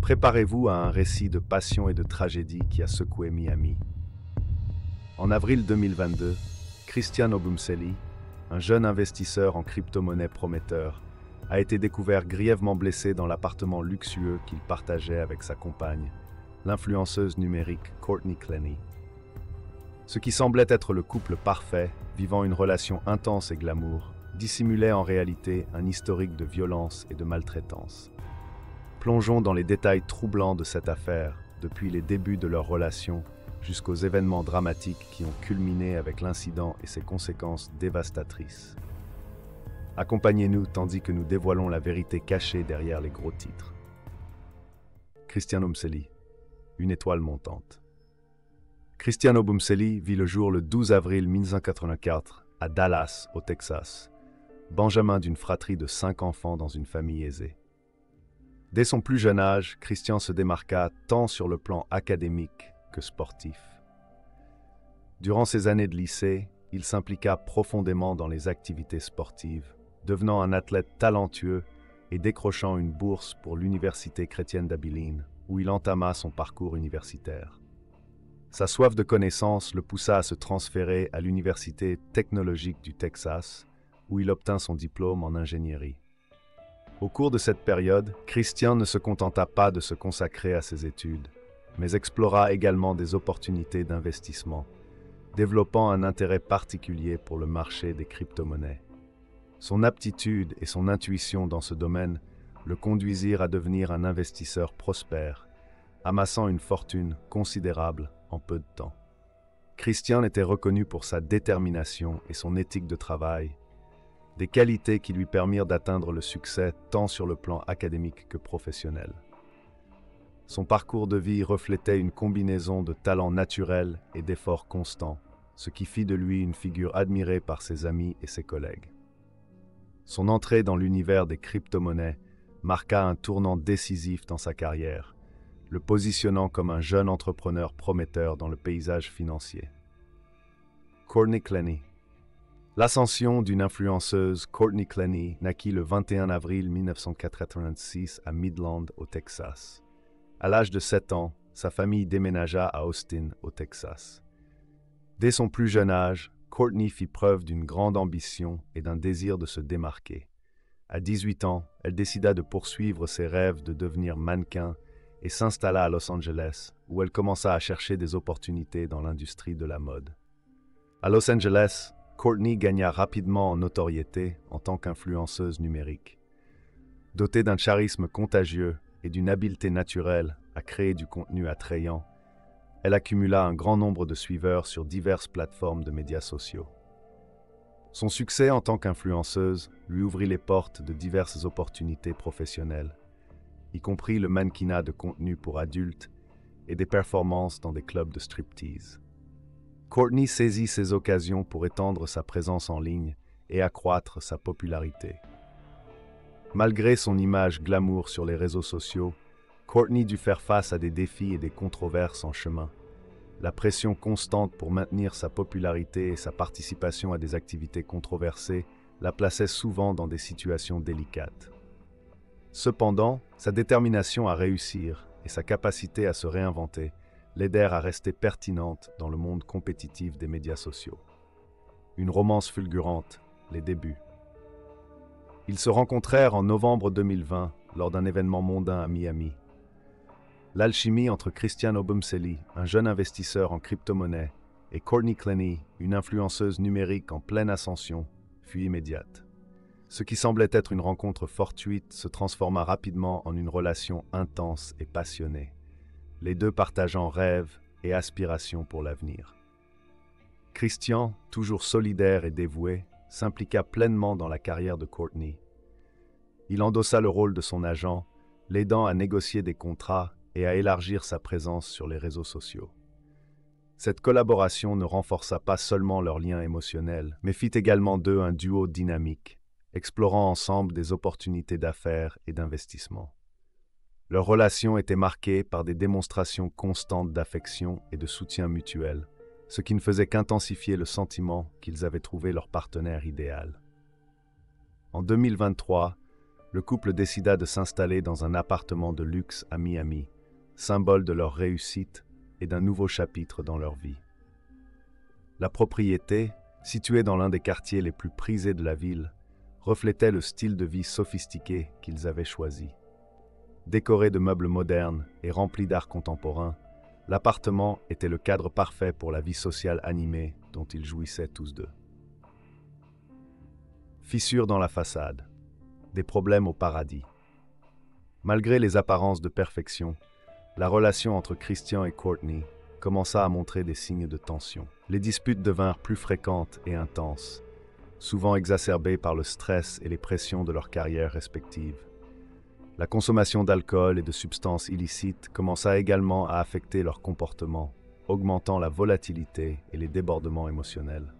Préparez-vous à un récit de passion et de tragédie qui a secoué Miami. En avril 2022, Christian Obumseli, un jeune investisseur en crypto-monnaie prometteur, a été découvert grièvement blessé dans l'appartement luxueux qu'il partageait avec sa compagne, l'influenceuse numérique Courtney Clenny. Ce qui semblait être le couple parfait, vivant une relation intense et glamour, dissimulait en réalité un historique de violence et de maltraitance. Plongeons dans les détails troublants de cette affaire, depuis les débuts de leur relation jusqu'aux événements dramatiques qui ont culminé avec l'incident et ses conséquences dévastatrices. Accompagnez-nous tandis que nous dévoilons la vérité cachée derrière les gros titres. Christian Obumseli, une étoile montante. Christian Obumseli vit le jour le 12 avril 1984 à Dallas, au Texas, benjamin d'une fratrie de 5 enfants dans une famille aisée. Dès son plus jeune âge, Christian se démarqua tant sur le plan académique que sportif. Durant ses années de lycée, il s'impliqua profondément dans les activités sportives, devenant un athlète talentueux et décrochant une bourse pour l'Université chrétienne d'Abilene, où il entama son parcours universitaire. Sa soif de connaissances le poussa à se transférer à l'Université technologique du Texas, où il obtint son diplôme en ingénierie. Au cours de cette période, Christian ne se contenta pas de se consacrer à ses études, mais explora également des opportunités d'investissement, développant un intérêt particulier pour le marché des crypto-monnaies. Son aptitude et son intuition dans ce domaine le conduisirent à devenir un investisseur prospère, amassant une fortune considérable en peu de temps. Christian était reconnu pour sa détermination et son éthique de travail, des qualités qui lui permirent d'atteindre le succès tant sur le plan académique que professionnel. Son parcours de vie reflétait une combinaison de talent naturel et d'efforts constants, ce qui fit de lui une figure admirée par ses amis et ses collègues. Son entrée dans l'univers des crypto-monnaies marqua un tournant décisif dans sa carrière, le positionnant comme un jeune entrepreneur prometteur dans le paysage financier. Courtney Clenny. L'ascension d'une influenceuse, Courtney Clenny, naquit le 21 avril 1986 à Midland, au Texas. À l'âge de 7 ans, sa famille déménagea à Austin, au Texas. Dès son plus jeune âge, Courtney fit preuve d'une grande ambition et d'un désir de se démarquer. À 18 ans, elle décida de poursuivre ses rêves de devenir mannequin et s'installa à Los Angeles, où elle commença à chercher des opportunités dans l'industrie de la mode. À Los Angeles, Courtney gagna rapidement en notoriété en tant qu'influenceuse numérique. Dotée d'un charisme contagieux et d'une habileté naturelle à créer du contenu attrayant, elle accumula un grand nombre de suiveurs sur diverses plateformes de médias sociaux. Son succès en tant qu'influenceuse lui ouvrit les portes de diverses opportunités professionnelles, y compris le mannequinat de contenu pour adultes et des performances dans des clubs de striptease. Courtney saisit ces occasions pour étendre sa présence en ligne et accroître sa popularité. Malgré son image glamour sur les réseaux sociaux, Courtney dut faire face à des défis et des controverses en chemin. La pression constante pour maintenir sa popularité et sa participation à des activités controversées la plaçait souvent dans des situations délicates. Cependant, sa détermination à réussir et sa capacité à se réinventer l'aidèrent à rester pertinente dans le monde compétitif des médias sociaux. Une romance fulgurante, les débuts. Ils se rencontrèrent en novembre 2020 lors d'un événement mondain à Miami. L'alchimie entre Christian Obumseli, un jeune investisseur en crypto-monnaie, et Courtney Clenny, une influenceuse numérique en pleine ascension, fut immédiate. Ce qui semblait être une rencontre fortuite se transforma rapidement en une relation intense et passionnée, les deux partageant rêves et aspirations pour l'avenir. Christian, toujours solidaire et dévoué, s'impliqua pleinement dans la carrière de Courtney. Il endossa le rôle de son agent, l'aidant à négocier des contrats et à élargir sa présence sur les réseaux sociaux. Cette collaboration ne renforça pas seulement leur lien émotionnel, mais fit également d'eux un duo dynamique, explorant ensemble des opportunités d'affaires et d'investissement. Leur relation était marquée par des démonstrations constantes d'affection et de soutien mutuel, ce qui ne faisait qu'intensifier le sentiment qu'ils avaient trouvé leur partenaire idéal. En 2023, le couple décida de s'installer dans un appartement de luxe à Miami, symbole de leur réussite et d'un nouveau chapitre dans leur vie. La propriété, située dans l'un des quartiers les plus prisés de la ville, reflétait le style de vie sophistiqué qu'ils avaient choisi. Décoré de meubles modernes et rempli d'art contemporain, l'appartement était le cadre parfait pour la vie sociale animée dont ils jouissaient tous deux. Fissures dans la façade, des problèmes au paradis. Malgré les apparences de perfection, la relation entre Christian et Courtney commença à montrer des signes de tension. Les disputes devinrent plus fréquentes et intenses, souvent exacerbées par le stress et les pressions de leurs carrières respectives. La consommation d'alcool et de substances illicites commença également à affecter leur comportement, augmentant la volatilité et les débordements émotionnels.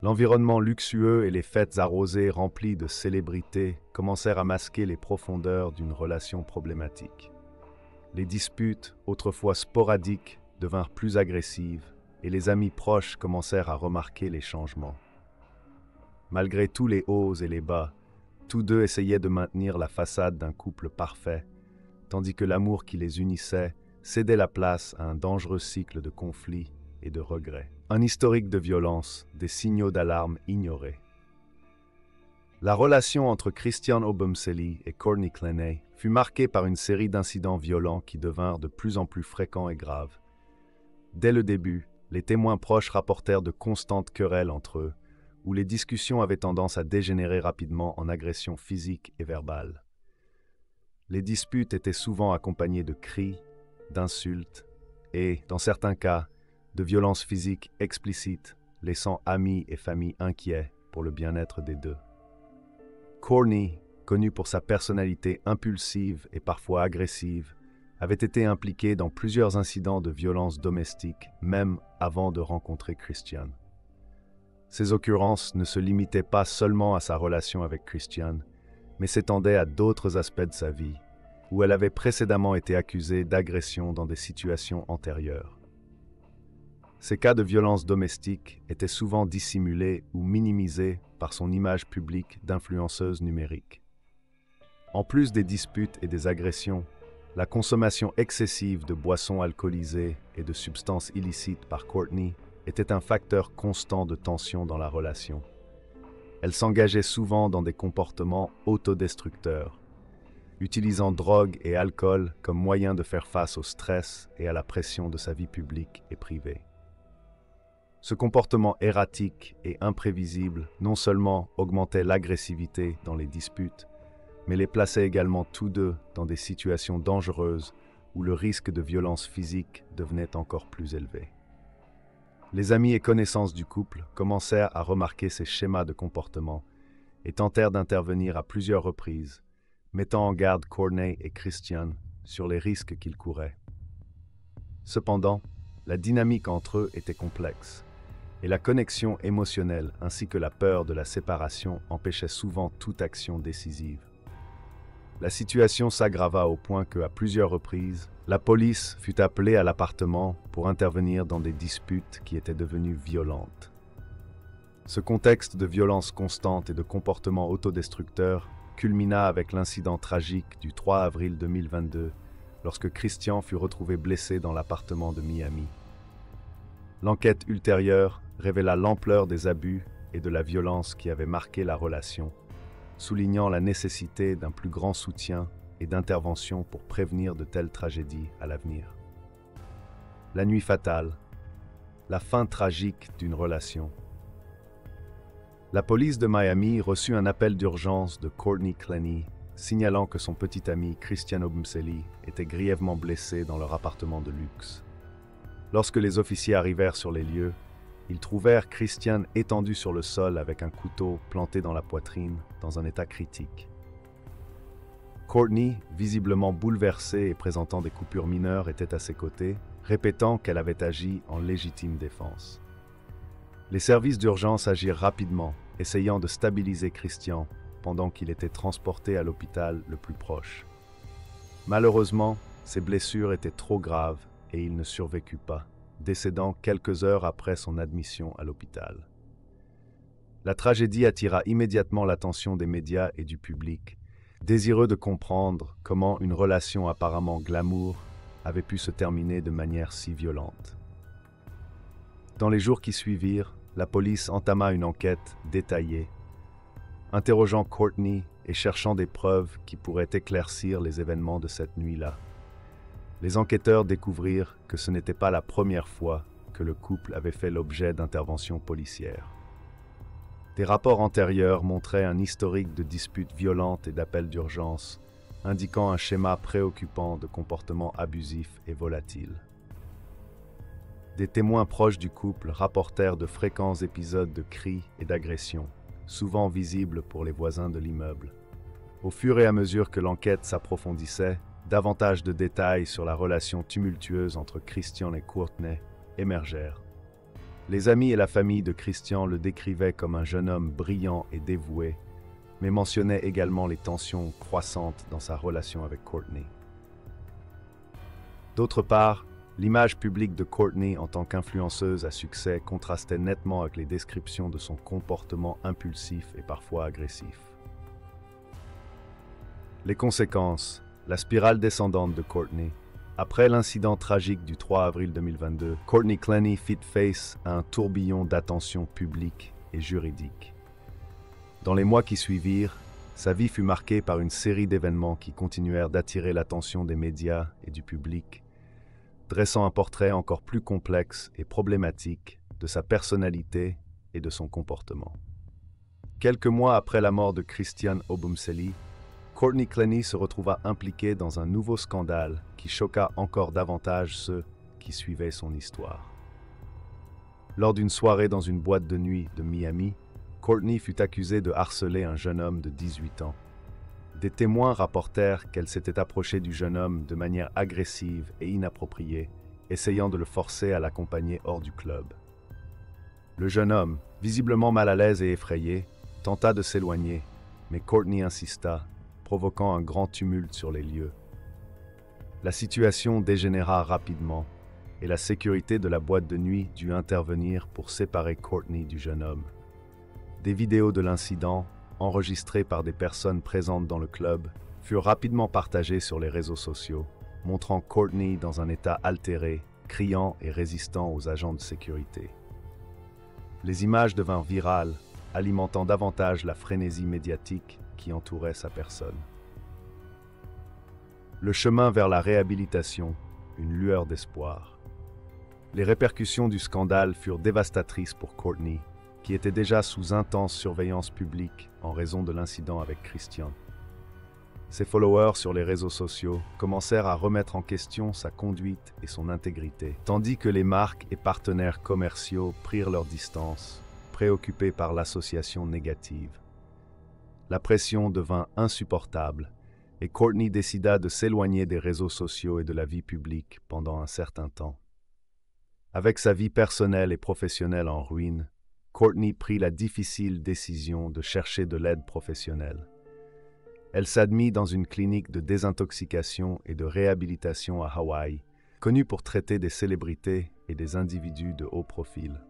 L'environnement luxueux et les fêtes arrosées remplies de célébrités commencèrent à masquer les profondeurs d'une relation problématique. Les disputes, autrefois sporadiques, devinrent plus agressives et les amis proches commencèrent à remarquer les changements. Malgré tous les hauts et les bas, tous deux essayaient de maintenir la façade d'un couple parfait, tandis que l'amour qui les unissait cédait la place à un dangereux cycle de conflits et de regrets. Un historique de violence, des signaux d'alarme ignorés. La relation entre Christian Obumseli et Courtney Clenay fut marquée par une série d'incidents violents qui devinrent de plus en plus fréquents et graves. Dès le début, les témoins proches rapportèrent de constantes querelles entre eux, où les discussions avaient tendance à dégénérer rapidement en agressions physiques et verbales. Les disputes étaient souvent accompagnées de cris, d'insultes et, dans certains cas, de violences physiques explicites, laissant amis et familles inquiets pour le bien-être des deux. Courtney, connu pour sa personnalité impulsive et parfois agressive, avait été impliqué dans plusieurs incidents de violence domestique, même avant de rencontrer Christian. Ces occurrences ne se limitaient pas seulement à sa relation avec Christian, mais s'étendaient à d'autres aspects de sa vie, où elle avait précédemment été accusée d'agression dans des situations antérieures. Ces cas de violence domestique étaient souvent dissimulés ou minimisés par son image publique d'influenceuse numérique. En plus des disputes et des agressions, la consommation excessive de boissons alcoolisées et de substances illicites par Courtney était un facteur constant de tension dans la relation. Elle s'engageait souvent dans des comportements autodestructeurs, utilisant drogue et alcool comme moyen de faire face au stress et à la pression de sa vie publique et privée. Ce comportement erratique et imprévisible non seulement augmentait l'agressivité dans les disputes, mais les plaçait également tous deux dans des situations dangereuses où le risque de violence physique devenait encore plus élevé. Les amis et connaissances du couple commencèrent à remarquer ces schémas de comportement et tentèrent d'intervenir à plusieurs reprises, mettant en garde Courtney et Christian sur les risques qu'ils couraient. Cependant, la dynamique entre eux était complexe, et la connexion émotionnelle ainsi que la peur de la séparation empêchaient souvent toute action décisive. La situation s'aggrava au point qu'à plusieurs reprises, la police fut appelée à l'appartement pour intervenir dans des disputes qui étaient devenues violentes. Ce contexte de violence constante et de comportements autodestructeurs culmina avec l'incident tragique du 3 avril 2022, lorsque Christian fut retrouvé blessé dans l'appartement de Miami. L'enquête ultérieure révéla l'ampleur des abus et de la violence qui avaient marqué la relation, soulignant la nécessité d'un plus grand soutien et d'intervention pour prévenir de telles tragédies à l'avenir. La nuit fatale, la fin tragique d'une relation. La police de Miami reçut un appel d'urgence de Courtney Clenay, signalant que son petit ami Christian Obumseli était grièvement blessé dans leur appartement de luxe. Lorsque les officiers arrivèrent sur les lieux, ils trouvèrent Christian étendu sur le sol avec un couteau planté dans la poitrine, dans un état critique. Courtney, visiblement bouleversée et présentant des coupures mineures, était à ses côtés, répétant qu'elle avait agi en légitime défense. Les services d'urgence agirent rapidement, essayant de stabiliser Christian pendant qu'il était transporté à l'hôpital le plus proche. Malheureusement, ses blessures étaient trop graves et il ne survécut pas, décédant quelques heures après son admission à l'hôpital. La tragédie attira immédiatement l'attention des médias et du public, désireux de comprendre comment une relation apparemment glamour avait pu se terminer de manière si violente. Dans les jours qui suivirent, la police entama une enquête détaillée, interrogeant Courtney et cherchant des preuves qui pourraient éclaircir les événements de cette nuit-là. Les enquêteurs découvrirent que ce n'était pas la première fois que le couple avait fait l'objet d'interventions policières. Des rapports antérieurs montraient un historique de disputes violentes et d'appels d'urgence, indiquant un schéma préoccupant de comportements abusifs et volatiles. Des témoins proches du couple rapportèrent de fréquents épisodes de cris et d'agressions, souvent visibles pour les voisins de l'immeuble. Au fur et à mesure que l'enquête s'approfondissait, davantage de détails sur la relation tumultueuse entre Christian et Courtney émergèrent. Les amis et la famille de Christian le décrivaient comme un jeune homme brillant et dévoué, mais mentionnaient également les tensions croissantes dans sa relation avec Courtney. D'autre part, l'image publique de Courtney en tant qu'influenceuse à succès contrastait nettement avec les descriptions de son comportement impulsif et parfois agressif. Les conséquences, la spirale descendante de Courtney. Après l'incident tragique du 3 avril 2022, Courtney Clenny fit face à un tourbillon d'attention publique et juridique. Dans les mois qui suivirent, sa vie fut marquée par une série d'événements qui continuèrent d'attirer l'attention des médias et du public, dressant un portrait encore plus complexe et problématique de sa personnalité et de son comportement. Quelques mois après la mort de Christian Obumseli, Courtney Clenny se retrouva impliquée dans un nouveau scandale qui choqua encore davantage ceux qui suivaient son histoire. Lors d'une soirée dans une boîte de nuit de Miami, Courtney fut accusée de harceler un jeune homme de 18 ans. Des témoins rapportèrent qu'elle s'était approchée du jeune homme de manière agressive et inappropriée, essayant de le forcer à l'accompagner hors du club. Le jeune homme, visiblement mal à l'aise et effrayé, tenta de s'éloigner, mais Courtney insista, provoquant un grand tumulte sur les lieux. La situation dégénéra rapidement et la sécurité de la boîte de nuit dut intervenir pour séparer Courtney du jeune homme. Des vidéos de l'incident, enregistrées par des personnes présentes dans le club, furent rapidement partagées sur les réseaux sociaux, montrant Courtney dans un état altéré, criant et résistant aux agents de sécurité. Les images devinrent virales, alimentant davantage la frénésie médiatique qui entourait sa personne. Le chemin vers la réhabilitation, une lueur d'espoir. Les répercussions du scandale furent dévastatrices pour Courtney, qui était déjà sous intense surveillance publique en raison de l'incident avec Christian. Ses followers sur les réseaux sociaux commencèrent à remettre en question sa conduite et son intégrité, tandis que les marques et partenaires commerciaux prirent leur distance, préoccupés par l'association négative. La pression devint insupportable et Courtney décida de s'éloigner des réseaux sociaux et de la vie publique pendant un certain temps. Avec sa vie personnelle et professionnelle en ruine, Courtney prit la difficile décision de chercher de l'aide professionnelle. Elle s'admit dans une clinique de désintoxication et de réhabilitation à Hawaï, connue pour traiter des célébrités et des individus de haut profil.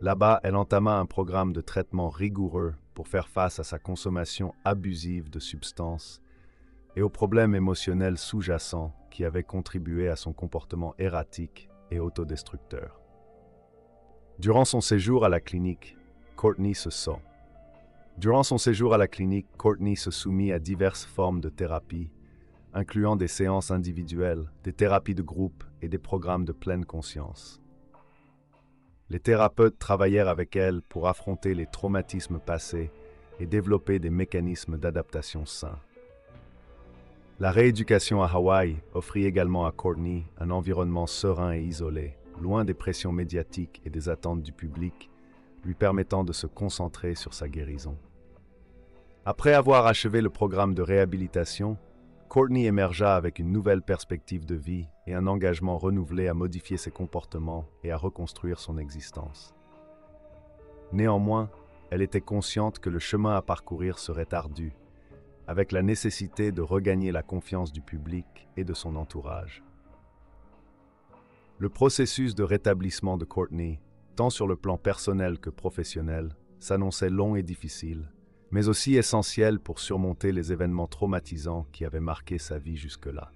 Là-bas, elle entama un programme de traitement rigoureux pour faire face à sa consommation abusive de substances et aux problèmes émotionnels sous-jacents qui avaient contribué à son comportement erratique et autodestructeur. Durant son séjour à la clinique, Courtney se soumit à diverses formes de thérapie, incluant des séances individuelles, des thérapies de groupe et des programmes de pleine conscience. Les thérapeutes travaillèrent avec elle pour affronter les traumatismes passés et développer des mécanismes d'adaptation sains. La rééducation à Hawaï offrit également à Courtney un environnement serein et isolé, loin des pressions médiatiques et des attentes du public, lui permettant de se concentrer sur sa guérison. Après avoir achevé le programme de réhabilitation, Courtney émergea avec une nouvelle perspective de vie et un engagement renouvelé à modifier ses comportements et à reconstruire son existence. Néanmoins, elle était consciente que le chemin à parcourir serait ardu, avec la nécessité de regagner la confiance du public et de son entourage. Le processus de rétablissement de Courtney, tant sur le plan personnel que professionnel, s'annonçait long et difficile, mais aussi essentiel pour surmonter les événements traumatisants qui avaient marqué sa vie jusque-là.